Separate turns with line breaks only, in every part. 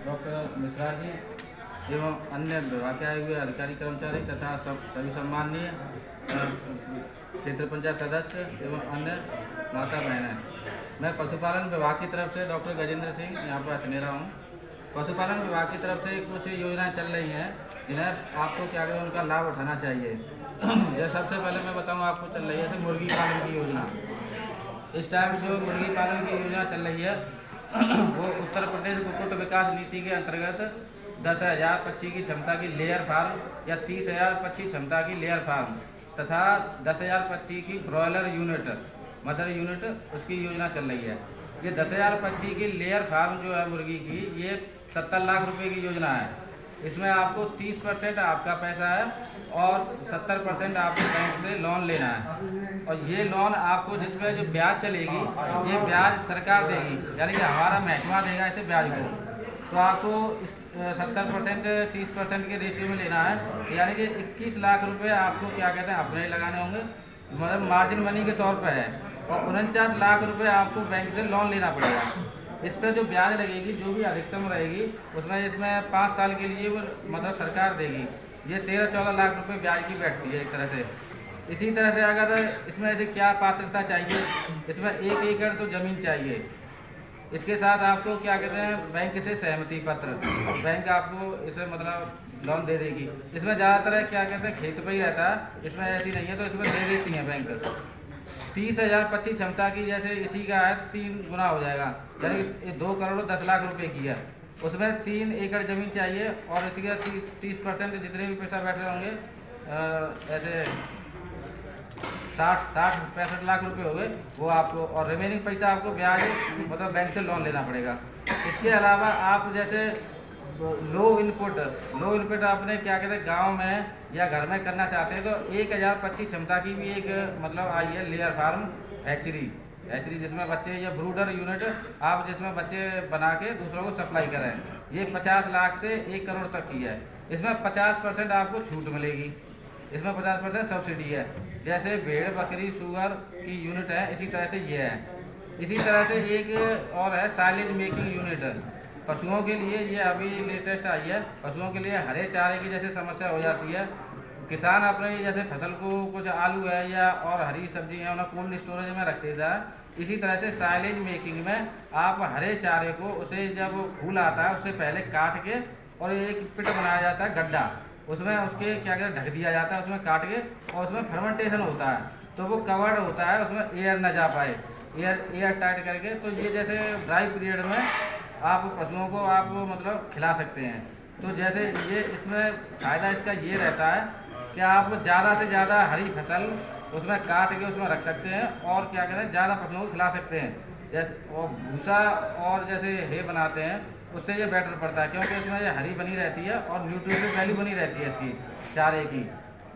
Doctor Mishra ji एवं अन्य विभाग के आए हुए अधिकारी कर्मचारी तथा सभी सम्माननीय क्षेत्र पंचायत सदस्य एवं अन्य माता बहनें, मैं पशुपालन विभाग की तरफ से डॉक्टर गजेंद्र सिंह यहाँ पर अचनेरा हूँ। पशुपालन विभाग की तरफ से कुछ योजनाएं चल रही हैं जिन्हें आपको क्या करें उनका लाभ उठाना चाहिए। जैसे सबसे पहले मैं बताऊँ आपको चल रही है जैसे मुर्गी पालन की योजना। इस टाइम जो मुर्गी पालन की योजना चल रही है वो उत्तर प्रदेश कुक्कुट विकास नीति के अंतर्गत 10,000 पक्षी की क्षमता की लेयर फार्म या 30,000 पक्षी क्षमता की लेयर फार्म तथा 10,000 पक्षी की ब्रॉयलर यूनिट मदर यूनिट उसकी योजना चल रही है। ये 10,000 पक्षी की लेयर फार्म जो है मुर्गी की, ये 70 लाख रुपए की योजना है। इसमें आपको 30% आपका पैसा है और 70% आपको बैंक से लोन लेना है। और ये लोन आपको जिसमें जो ब्याज चलेगी ये ब्याज सरकार देगी, यानी कि हमारा महकमा देगा इसे ब्याज को। तो आपको 70% 30% के रेशियो में लेना है, यानी कि 21 लाख रुपए आपको क्या कहते हैं अपने लगाने होंगे, मतलब मार्जिन मनी के तौर पर है। और 49 लाख रुपए आपको बैंक से लोन लेना पड़ेगा। इस पर जो ब्याज लगेगी जो भी अधिकतम रहेगी उसमें इसमें 5 साल के लिए वो मतलब सरकार देगी। ये 13-14 लाख रुपए ब्याज की बैठती है एक तरह से। इसी तरह से अगर इसमें ऐसे क्या पात्रता चाहिए, इसमें 1 एकड़ तो ज़मीन चाहिए। इसके साथ आपको क्या कहते हैं बैंक से सहमति पत्र, बैंक आपको इसे मतलब लोन दे देगी। इसमें ज़्यादातर क्या कहते हैं खेत पर ही रहता है, इसमें ऐसी नहीं है तो इसमें दे देती हैं बैंक। 30,000 पक्षी क्षमता की जैसे इसी का है 3 गुना हो जाएगा, यानी कि 2 करोड़ 10 लाख रुपए की है। उसमें 3 एकड़ ज़मीन चाहिए और इसी का 30% जितने भी पैसा बैठ रहे होंगे ऐसे 60-65 लाख रुपए हो गए वो आपको, और रिमेनिंग पैसा आपको ब्याज मतलब बैंक से लोन लेना पड़ेगा। इसके अलावा आप जैसे लो इनपुट आपने क्या कहते हैं गांव में या घर में करना चाहते हैं तो 1,000 पक्षी क्षमता की भी एक मतलब आई है लेयर फार्म हैचरी जिसमें बच्चे या ब्रूडर यूनिट आप जिसमें बच्चे बना के दूसरों को सप्लाई करें। ये 50 लाख से 1 करोड़ तक की है। इसमें 50% आपको छूट मिलेगी, इसमें 50% सब्सिडी है। जैसे भेड़ बकरी सुअर की यूनिट है इसी तरह से ये है। इसी तरह से एक और है साइलेज मेकिंग यूनिट, पशुओं के लिए ये अभी लेटेस्ट आई है। पशुओं के लिए हरे चारे की जैसे समस्या हो जाती है, किसान अपने जैसे फसल को कुछ आलू है या और हरी सब्जी है उन्हें कोल्ड स्टोरेज में रख देता है। इसी तरह से साइलेज मेकिंग में आप हरे चारे को उसे जब फूल आता है उससे पहले काट के और एक पिट बनाया जाता है गड्ढा, उसमें उसके क्या कहते ढक दिया जाता है उसमें काट के, और उसमें फर्मेंटेशन होता है तो वो कवर्ड होता है, उसमें एयर न जा पाए, एयर टाइट करके। तो ये जैसे ड्राई पीरियड में आप पशुओं को आप मतलब खिला सकते हैं। तो जैसे ये इसमें फ़ायदा इसका ये रहता है कि आप ज़्यादा से ज़्यादा हरी फसल उसमें काट के उसमें रख सकते हैं और क्या कहते हैं ज़्यादा पशुओं को खिला सकते हैं। जैसे और भूसा और जैसे हे बनाते हैं उससे ये बेटर पड़ता है, क्योंकि इसमें ये हरी बनी रहती है और न्यूट्रिटिव वैल्यू बनी रहती है इसकी चारे की।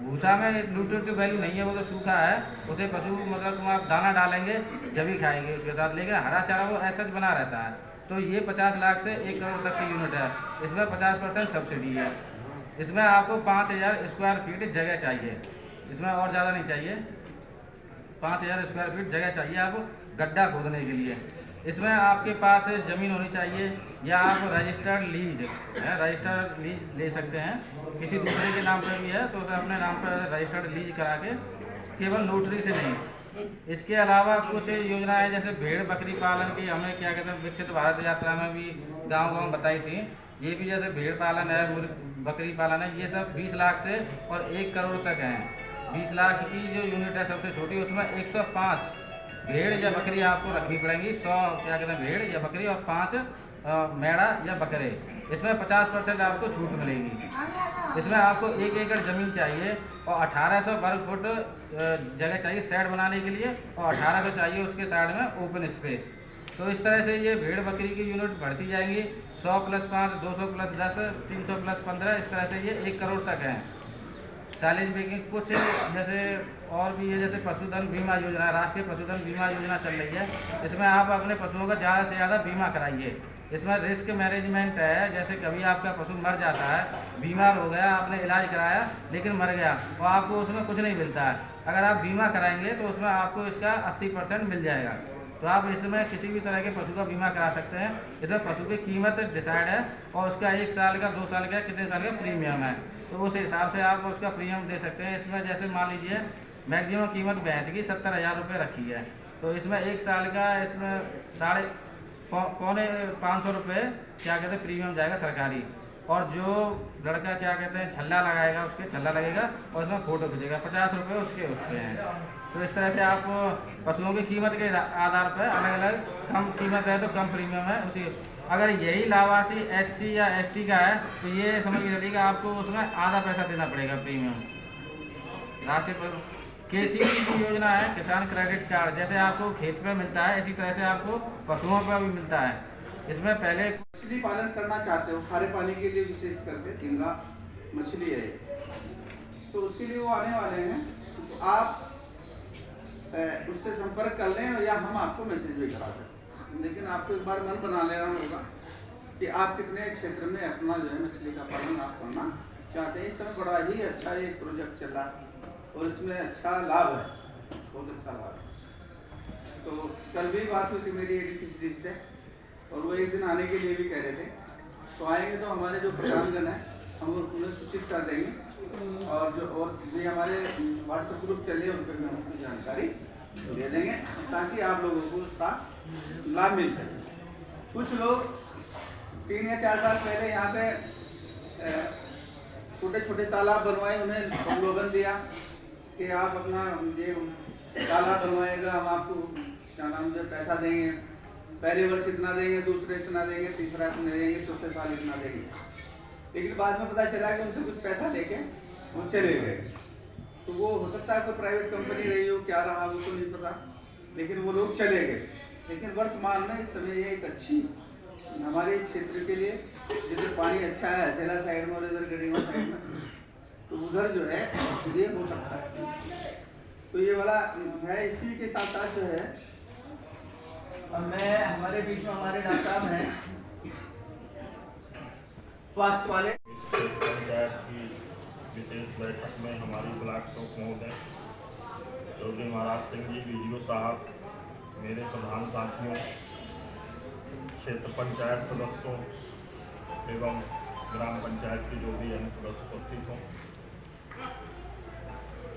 भूसा में न्यूट्रिटिव वैल्यू नहीं है, वो तो सूखा है, उसे पशु मतलब तुम आप दाना डालेंगे जब ही खाएंगे उसके साथ, लेकिन हरा चारा वो ऐसा बना रहता है। तो ये 50 लाख से 1 करोड़ तक की यूनिट है। इसमें 50% सब्सिडी है। इसमें आपको 5,000 स्क्वायर फीट जगह चाहिए, इसमें और ज़्यादा नहीं चाहिए। 5,000 स्क्वायर फीट जगह चाहिए आपको गड्ढा खोदने के लिए। इसमें आपके पास ज़मीन होनी चाहिए या आप रजिस्टर्ड लीज ले सकते हैं, किसी दूसरे के नाम पर भी है तो उसे अपने नाम पर रजिस्टर्ड लीज करा के, केवल नोटरी से नहीं। इसके अलावा कुछ योजनाएं जैसे भेड़ बकरी पालन की हमें क्या कहते हैं विकसित भारत यात्रा में भी गांव बताई थी। ये भी जैसे भेड़ पालन है बकरी पालन है, ये सब 20 लाख से और 1 करोड़ तक हैं। 20 लाख की जो यूनिट है सबसे छोटी, उसमें 105 भेड़ या बकरी आपको रखनी पड़ेंगी। 100 क्या कहते हैं भेड़ या बकरी और 5 मेढ़ा या बकरे। इसमें 50% आपको छूट मिलेगी। इसमें आपको 1 एकड़ ज़मीन चाहिए और 1800 वर्ग फुट जगह चाहिए शेड बनाने के लिए, और 1800 चाहिए उसके साइड में ओपन स्पेस। तो इस तरह से ये भेड़ बकरी की यूनिट बढ़ती जाएंगी। 100 + 5 200 + 10 300 + 15, इस तरह से ये 1 करोड़ तक हैं। साइलेज मेकिंग कुछ जैसे और भी है, जैसे पशुधन बीमा योजना, राष्ट्रीय पशुधन बीमा योजना चल रही है। इसमें आप अपने पशुओं का ज़्यादा से ज़्यादा बीमा कराइए। इसमें रिस्क मैनेजमेंट है, जैसे कभी आपका पशु मर जाता है, बीमार हो गया, आपने इलाज कराया लेकिन मर गया और आपको उसमें कुछ नहीं मिलता है। अगर आप बीमा कराएंगे तो उसमें आपको इसका 80% मिल जाएगा। तो आप इसमें किसी भी तरह के पशु का बीमा करा सकते हैं। इसमें पशु की कीमत डिसाइड है और उसका 1 साल का, 2 साल का, कितने साल का प्रीमियम है, तो उस हिसाब से आप उसका प्रीमियम दे सकते हैं। इसमें जैसे मान लीजिए मैक्सिमम कीमत भैंस की 70,000 रुपये रखी है, तो इसमें 1 साल का इसमें पौने 500 रुपये क्या कहते हैं प्रीमियम जाएगा सरकारी, और जो लड़का क्या कहते हैं छल्ला लगाएगा उसके छल्ला लगेगा और उसमें फ़ोटो खींचेगा, 50 रुपये उसके हैं। तो इस तरह से आप पशुओं की कीमत के आधार पर अलग अलग कम कीमत है तो कम प्रीमियम है उसी। अगर यही लाभार्थी SC या ST का है तो ये समझ के चलिएगा आपको उसमें आधा पैसा देना पड़ेगा प्रीमियम। राष्ट्रीय KCB की योजना है किसान क्रेडिट कार्ड, जैसे आपको खेत पे मिलता है इसी तरह से आपको पशुओं पर भी मिलता है। इसमें पहले
मछली पालन करना चाहते हो, खारे पानी के लिए विशेष करके झींगा मछली है, तो उसके लिए वो आने वाले हैं, तो आप उससे संपर्क कर लें या हम आपको मैसेज भी करा सकते हैं। लेकिन आपको एक बार मन बना लेना होगा कि आप कितने क्षेत्र में अपना जो है मछली का पालन आप करना चाहते हैं। इस समय बड़ा ही अच्छा एक प्रोजेक्ट चल रहा है और इसमें अच्छा लाभ है, बहुत अच्छा लाभ है। तो कल भी बात हुई थी मेरी एडी से, और वो एक दिन आने के लिए भी कह रहे थे, तो आएंगे तो हमारे जो प्रधानगण है हम उन्हें सूचित कर देंगे, और जो और भी हमारे व्हाट्सएप ग्रुप चले उन पर हम अपनी जानकारी दे देंगे ताकि आप लोगों को उसका लाभ मिल सके। कुछ लोग 3 या 4 साल पहले यहाँ पे छोटे छोटे तालाब बनवाए, उन्हें प्रलोभन दिया कि आप अपना ये तालाब बनवाएगा, हम आपको क्या नाम से पैसा देंगे, पहले वर्ष इतना देंगे, दूसरे इतना देंगे, तीसरा इतना देंगे, चौथे साल इतना देंगे। लेकिन बाद में पता चला कि उनसे कुछ पैसा लेके वो चले गए। तो वो हो सकता है कोई प्राइवेट कंपनी रही हो, क्या रहा वो तो नहीं पता, लेकिन वो लोग चले गए। लेकिन वर्तमान में इस समय ये एक अच्छी हमारे क्षेत्र के लिए, जिधर पानी अच्छा है हसेला साइड में और इधर गढ़ीवा साइड में, तो उधर जो है ये हो सकता है। तो ये वाला है। इसी के साथ साथ जो है मैं हमारे बीच में हमारे डॉक्टर साहब हैं स्वास्थ्य वाले।
पंचायत की विशेष बैठक में हमारी ब्लॉक प्रमुख महोदय योगी महाराज सिंह जी, BDO साहब, मेरे प्रधान साथियों, क्षेत्र पंचायत सदस्यों एवं ग्राम पंचायत के जो भी अन्य सदस्य उपस्थित हों,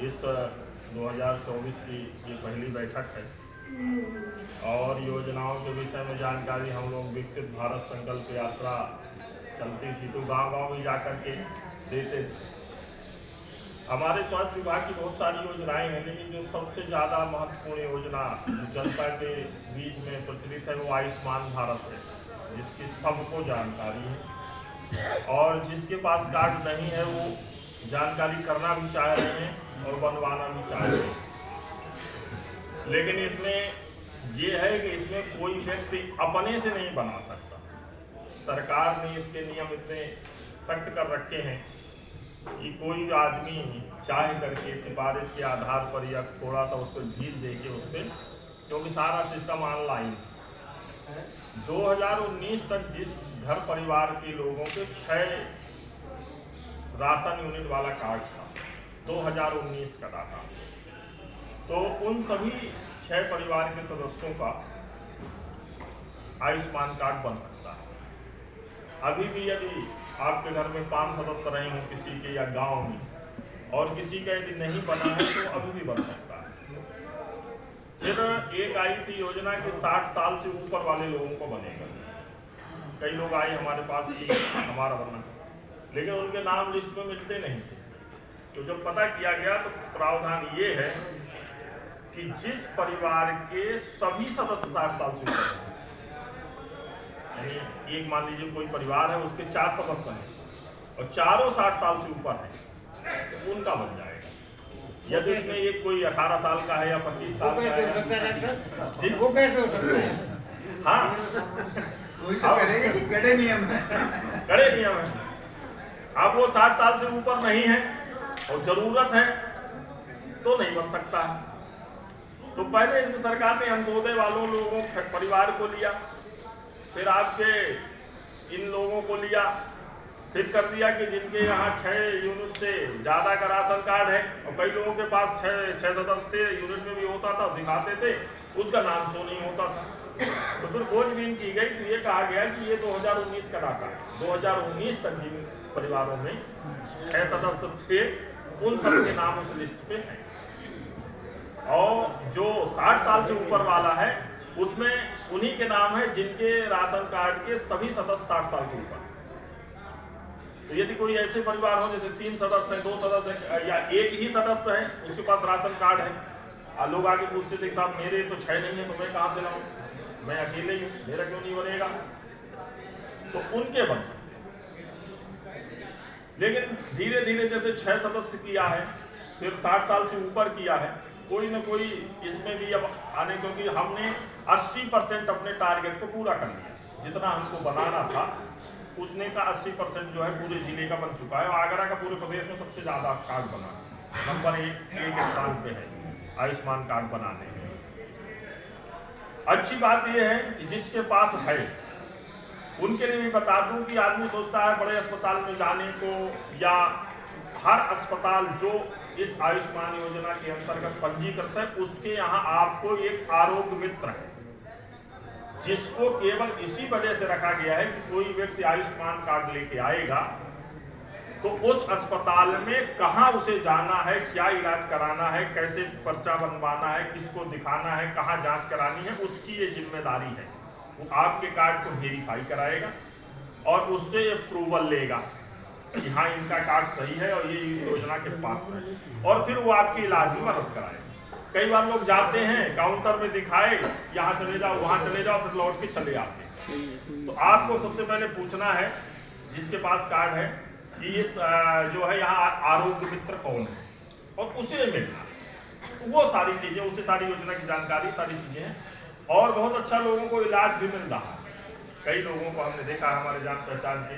इस 2024 की ये पहली बैठक है और योजनाओं के विषय में जानकारी हम लोग विकसित भारत संकल्प यात्रा चलती थी तो गांव-गांव में जाकर के देते थे। हमारे स्वास्थ्य विभाग की बहुत सारी योजनाएं हैं, लेकिन जो सबसे ज़्यादा महत्वपूर्ण योजना जनता के बीच में प्रचलित है वो आयुष्मान भारत है, जिसकी सबको जानकारी है और जिसके पास कार्ड नहीं है वो जानकारी करना भी चाह रहे हैं और बनवाना भी चाह रहे हैं। लेकिन इसमें ये है कि इसमें कोई व्यक्ति अपने से नहीं बना सकता। सरकार ने इसके नियम इतने सख्त कर रखे हैं कि कोई आदमी चाहे करके सिफारिश के आधार पर या थोड़ा सा उस पर ढील दे के उस पर, क्योंकि सारा सिस्टम ऑनलाइन 2019 तक जिस घर परिवार के लोगों के 6 राशन यूनिट वाला कार्ड था, 2019 का डाटा, तो उन सभी 6 परिवार के सदस्यों का आयुष्मान कार्ड बन सकता है। अभी भी यदि आपके घर में 5 सदस्य रहे हों किसी के या गांव में, और किसी का यदि नहीं बना है तो अभी भी बन सकता है। फिर एक आई थी योजना कि 60 साल से ऊपर वाले लोगों को बनेगा। कई लोग आए हमारे पास कि हमारा बना, लेकिन उनके नाम लिस्ट में मिलते नहीं थे। तो जब पता किया गया तो प्रावधान ये है कि जिस परिवार के सभी सदस्य 60 साल से ऊपर हैं, यानी एक मान लीजिए कोई परिवार है उसके 4 सदस्य हैं और चारों 60 साल से ऊपर हैं, तो उनका बन जाएगा। यदि उसमें एक कोई 18 साल का है या 25 साल का है,
वो कैसे हो सकता है?
हाँ,
कड़े नियम है,
कड़े नियम है। अब वो 60 साल से ऊपर नहीं है और जरूरत है तो नहीं बन सकता है। तो पहले इसमें सरकार ने अंत्योदय वालों लोगों परिवार को लिया, फिर आपके इन लोगों को लिया, फिर कर दिया कि जिनके यहाँ 6 यूनिट से ज़्यादा का राशन कार्ड है, और कई लोगों के पास 6 सदस्य यूनिट में भी होता था, दिखाते थे उसका नाम शो नहीं होता था। तो फिर खोजबीन की गई तो ये कहा गया कि ये 2019 का डाटा है। 2019 तक जिन परिवारों में 6 सदस्य थे उन सब के नाम उस लिस्ट पे हैं, और जो 60 साल से ऊपर वाला है उसमें उन्हीं के नाम है जिनके राशन कार्ड के सभी सदस्य 60 साल के ऊपर। तो यदि कोई ऐसे परिवार हो जैसे 3 सदस्य हैं, 2 सदस्य हैं, या एक ही सदस्य है उसके पास राशन कार्ड है, और लोग आगे पूछते थे साहब मेरे तो 6 नहीं है तो मैं कहाँ से लाऊं, मैं अकेले ही हूँ, मेरा क्यों नहीं बनेगा, तो उनके बन सकते। लेकिन धीरे धीरे जैसे 6 सदस्य किया है, फिर 60 साल से ऊपर किया है, कोई ना कोई इसमें भी अब आने, क्योंकि हमने 80% अपने टारगेट को पूरा कर लिया। जितना हमको बनाना था उतने का 80% जो है पूरे जिले का बन चुका है, और आगरा का पूरे प्रदेश में सबसे ज़्यादा कार्ड बना, नंबर 1 स्थान पे है आयुष्मान कार्ड बनाने में। अच्छी बात यह है कि जिसके पास है उनके लिए भी बता दूं कि आदमी सोचता है बड़े अस्पताल में जाने को, या हर अस्पताल जो इस आयुष्मान योजना के अंतर्गत पंजीकृत है उसके यहाँ आपको एक आरोग्य मित्र है, जिसको केवल इसी वजह से रखा गया है कि कोई व्यक्ति आयुष्मान कार्ड लेके आएगा तो उस अस्पताल में कहाँ उसे जाना है, क्या इलाज कराना है, कैसे पर्चा बनवाना है, किसको दिखाना है, कहाँ जांच करानी है, उसकी ये जिम्मेदारी है। वो आपके कार्ड को वेरीफाई कराएगा और उससे अप्रूवल लेगा कि हाँ इनका कार्ड सही है और ये इस योजना के पात्र है, और फिर वो आपके इलाज में मदद कराएगा। कई बार लोग जाते हैं काउंटर में दिखाए, यहाँ चले जाओ वहाँ चले जाओ, फिर लौट के चले आते हैं। तो आपको सबसे पहले पूछना है जिसके पास कार्ड है कि इस जो है यहाँ आरोग्य मित्र कौन है, और उसे मिलना, वो सारी चीजें, उससे सारी योजना की जानकारी, सारी चीजें हैं। और बहुत अच्छा लोगों को इलाज भी मिल रहा है। कई लोगों को हमने देखा हमारे जान पहचान के,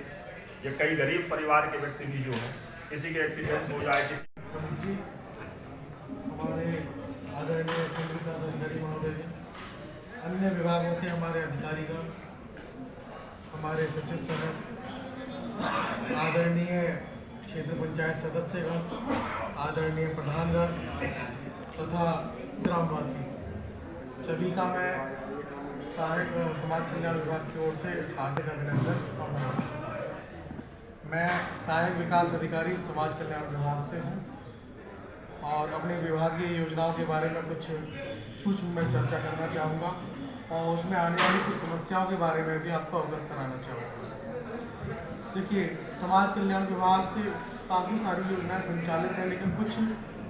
या कई गरीब परिवार के व्यक्ति भी जो हैं, किसी के एक्सीडेंट हो जाए,
जी हमारे आदरणीय चंद्रिका अधिकारी महोदय जी, अन्य विभागों के हमारे अधिकारीगण, हमारे सचिव साहब, आदरणीय क्षेत्र पंचायत सदस्यगण, आदरणीय प्रधानगण तथा ग्रामवासी, सभी का मैं सहायक समाज कल्याण विभाग की ओर से हार्दिक अभिनंदन और नमस्कार। मैं सहायक विकास अधिकारी समाज कल्याण विभाग से हूँ, और अपने विभागीय योजनाओं के बारे में कुछ सूक्ष्म में चर्चा करना चाहूँगा, और उसमें आने वाली कुछ समस्याओं के बारे में भी आपको अवगत कराना चाहूँगा। देखिए, समाज कल्याण विभाग से काफ़ी सारी योजनाएं संचालित हैं, लेकिन कुछ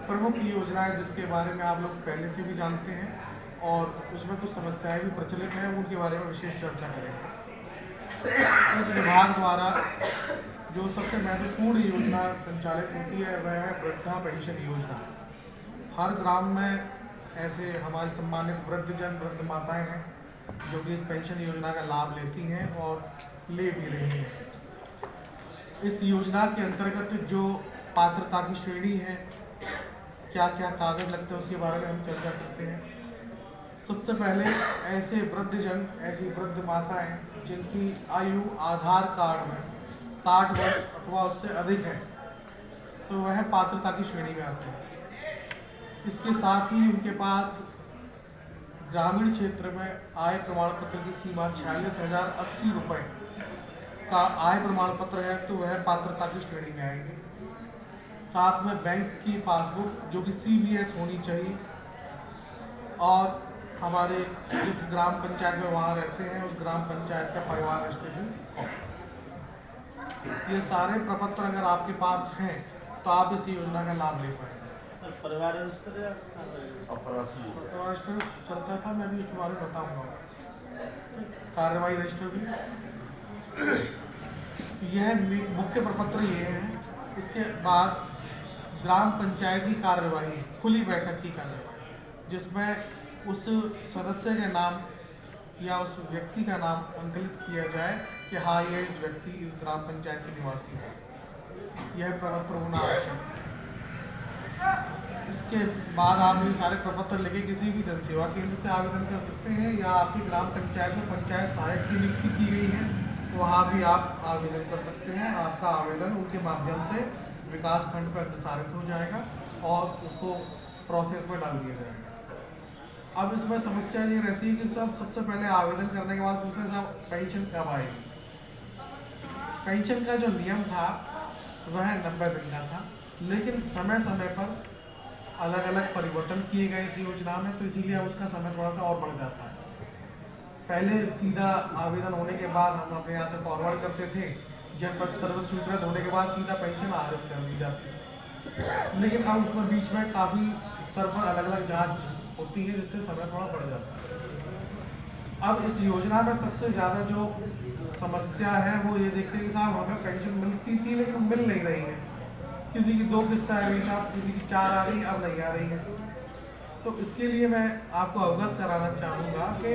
प्रमुख योजनाएं जिसके बारे में आप लोग पहले से भी जानते हैं और उसमें कुछ समस्याएं भी प्रचलित हैं, उनके बारे में विशेष चर्चा करेंगे। इस विभाग द्वारा जो सबसे महत्वपूर्ण योजना संचालित होती है वह है वृद्धा पेंशन योजना। हर ग्राम में ऐसे हमारे सम्मानित वृद्धजन, वृद्ध माताएं हैं जो कि इस पेंशन योजना का लाभ लेती हैं और ले भी रही हैं। इस योजना के अंतर्गत जो पात्रता की श्रेणी है, क्या क्या कागज लगते हैं, उसके बारे में हम चर्चा करते हैं। सबसे पहले ऐसे वृद्धजन, ऐसी वृद्ध माताएं जिनकी आयु आधार कार्ड में 60 वर्ष अथवा उससे अधिक है, तो वह पात्रता की श्रेणी में आते हैं। इसके साथ ही उनके पास ग्रामीण क्षेत्र में आय प्रमाण पत्र की सीमा 46,080 रुपये का आय प्रमाण पत्र है, तो वह पात्रता की श्रेणी में आएंगे। साथ में बैंक की पासबुक जो कि CBS होनी चाहिए, और हमारे जिस ग्राम पंचायत में वहाँ रहते हैं उस ग्राम पंचायत का परिवार रजिस्टर। ये सारे प्रपत्र अगर आपके पास हैं तो आप इस योजना का लाभ ले पाएंगे।
परिवार रजिस्टर या
परिवार रजिस्टर चलता था, मैं भी उसके बारे में बताऊँगा। कार्यवाही रजिस्टर भी, यह मुख्य प्रपत्र ये हैं। इसके बाद ग्राम पंचायत की कार्यवाही, खुली बैठक की कार्यवाही, जिसमें उस सदस्य के नाम या उस व्यक्ति का नाम अंकित किया जाए कि हाँ ये इस व्यक्ति इस ग्राम पंचायत के निवासी है। यह प्रपत्र होना आवश्यक है। इसके बाद आप ये सारे प्रपत्र लेके किसी भी जनसेवा केंद्र से आवेदन कर सकते हैं, या आपकी ग्राम पंचायत में पंचायत सहायक की नियुक्ति की गई है तो वहाँ भी आप आवेदन कर सकते हैं। आपका आवेदन उनके माध्यम से विकास खंड पर अग्रसारित हो जाएगा और उसको प्रोसेस में डाल दिया जाएगा। अब इसमें समस्या ये रहती है कि सबसे पहले आवेदन करने के बाद पूछते हैं साहब पेंशन कब आएगी। पेंशन का जो नियम था वह 90 दिन का था, लेकिन समय समय पर अलग अलग परिवर्तन किए गए इस योजना में, तो इसीलिए उसका समय थोड़ा सा और बढ़ जाता है। पहले सीधा आवेदन होने के बाद हम अपने यहाँ से फॉरवर्ड करते थे, जनपद स्तर स्वीकृत होने के बाद सीधा पेंशन आहरित कर दी जाती है, लेकिन अब उसमें बीच में काफ़ी स्तर पर अलग अलग जांच होती है, जिससे समय थोड़ा बढ़ जाता है। अब इस योजना में सबसे ज़्यादा जो समस्या है वो ये देखते हैं कि साहब हमें पेंशन मिलती थी लेकिन मिल नहीं रही है। किसी की 2 किस्त आ रही है साहब, किसी की 4 आ रही है, अब नहीं आ रही है। तो इसके लिए मैं आपको अवगत कराना चाहूँगा कि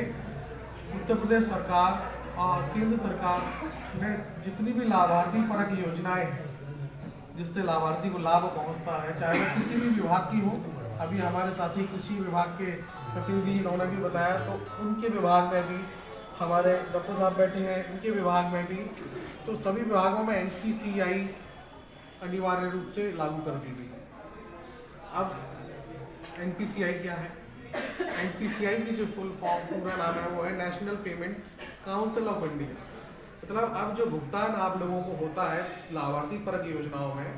उत्तर प्रदेश सरकार और केंद्र सरकार ने जितनी भी लाभार्थी परक योजनाएं हैं जिससे लाभार्थी को लाभ पहुंचता है, चाहे वह किसी भी विभाग की हो। अभी हमारे साथी कृषि विभाग के प्रतिनिधि इन्होंने भी बताया, तो उनके विभाग में भी हमारे डॉक्टर साहब बैठे हैं, उनके विभाग में भी, तो सभी विभागों में NPCI अनिवार्य रूप से लागू कर दी गई। अब NPCI क्या है? NPCI की जो फुल फॉर्म पूरा नाम है वो है national payment council of India. मतलब अब जो भुगतान आप लोगों को होता है लाभार्थी परक योजनाओं में,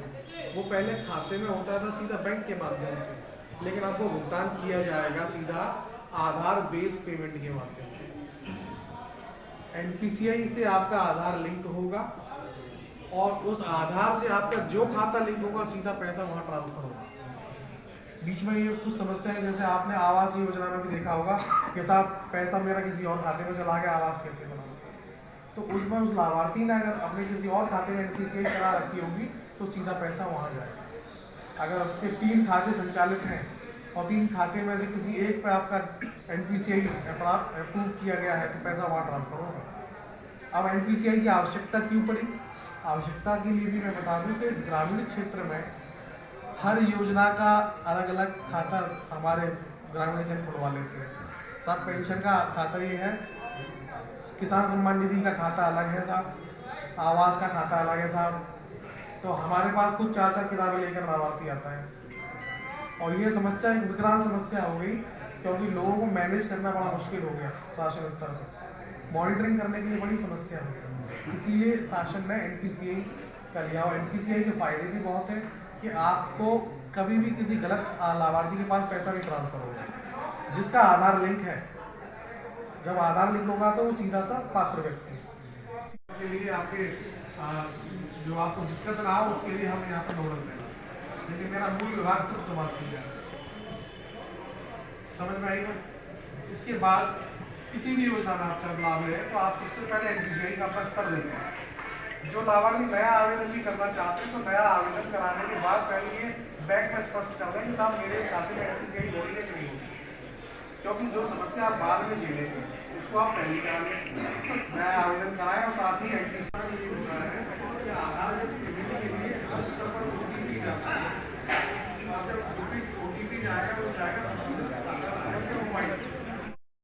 वो पहले खाते में होता था सीधा बैंक के माध्यम से, लेकिन अब वो भुगतान किया जाएगा सीधा आधार बेस पेमेंट के माध्यम से। NPCI से आपका आधार लिंक होगा और उस आधार से आपका जो खाता लिंक होगा सीधा पैसा वहाँ ट्रांसफर होगा। बीच में ये कुछ समस्या है, जैसे आपने आवास योजना में भी देखा होगा कि साहब पैसा मेरा किसी और खाते में चला गया, आवास कैसे बनाऊं? तो उसमें उस लाभार्थी ने अगर अपने किसी और खाते में NPCI करा रखी होगी तो सीधा पैसा वहाँ जाएगा। अगर आपके 3 खाते संचालित हैं और 3 खाते में से किसी एक पे आपका NPCI अप्रूव किया गया है तो पैसा वहाँ ट्रांसफर होगा। अब NPCI की आवश्यकता क्यों पड़ी? आवश्यकता के लिए भी मैं बता दूं कि ग्रामीण क्षेत्र में हर योजना का अलग अलग खाता हमारे ग्रामीण जन खुलवा लेते हैं। साथ पेंशन का खाता ये है, किसान सम्मान निधि का खाता अलग है साहब, आवास का खाता अलग है साहब। तो हमारे पास कुछ 4-4 किताबें लेकर लाभार्थी आता है, और ये समस्या एक विकराल समस्या हो गई, क्योंकि लोगों को मैनेज करना बड़ा मुश्किल हो गया। शासन स्तर पर मॉनिटरिंग करने के लिए बड़ी समस्या हो गई, इसीलिए शासन ने NPCI कर लिया। और NPCI के फायदे भी बहुत हैं कि आपको कभी भी किसी गलत लाभार्थी के पास पैसा नहीं ट्रांसफर होगा। जिसका आधार लिंक है, जब आधार लिंक होगा तो वो सीधा सा पात्र व्यक्ति है। के लिए आपके जो आपको दिक्कत रहा उसके लिए हम यहाँ पर नोडल देना, लेकिन मेरा मूल विभाग सब समाज की जाए, समझ में आएगा। इसके बाद किसी भी योजना में आप जब लाभ ले तो आप सबसे पहले NPCI का अपना स्तर देते हैं। जो लाभार्थी नया आवेदन भी करना चाहते हैं तो नया आवेदन कराने के बाद पहले ये बैंक में स्पष्ट कर दें कि साहब मेरे इस खाते में NPCI होगी है कि नहीं होगी, क्योंकि जो समस्या आप बाद में झेलेंगे उसको आप पहले करा लें। नया आवेदन कराएं और साथ ही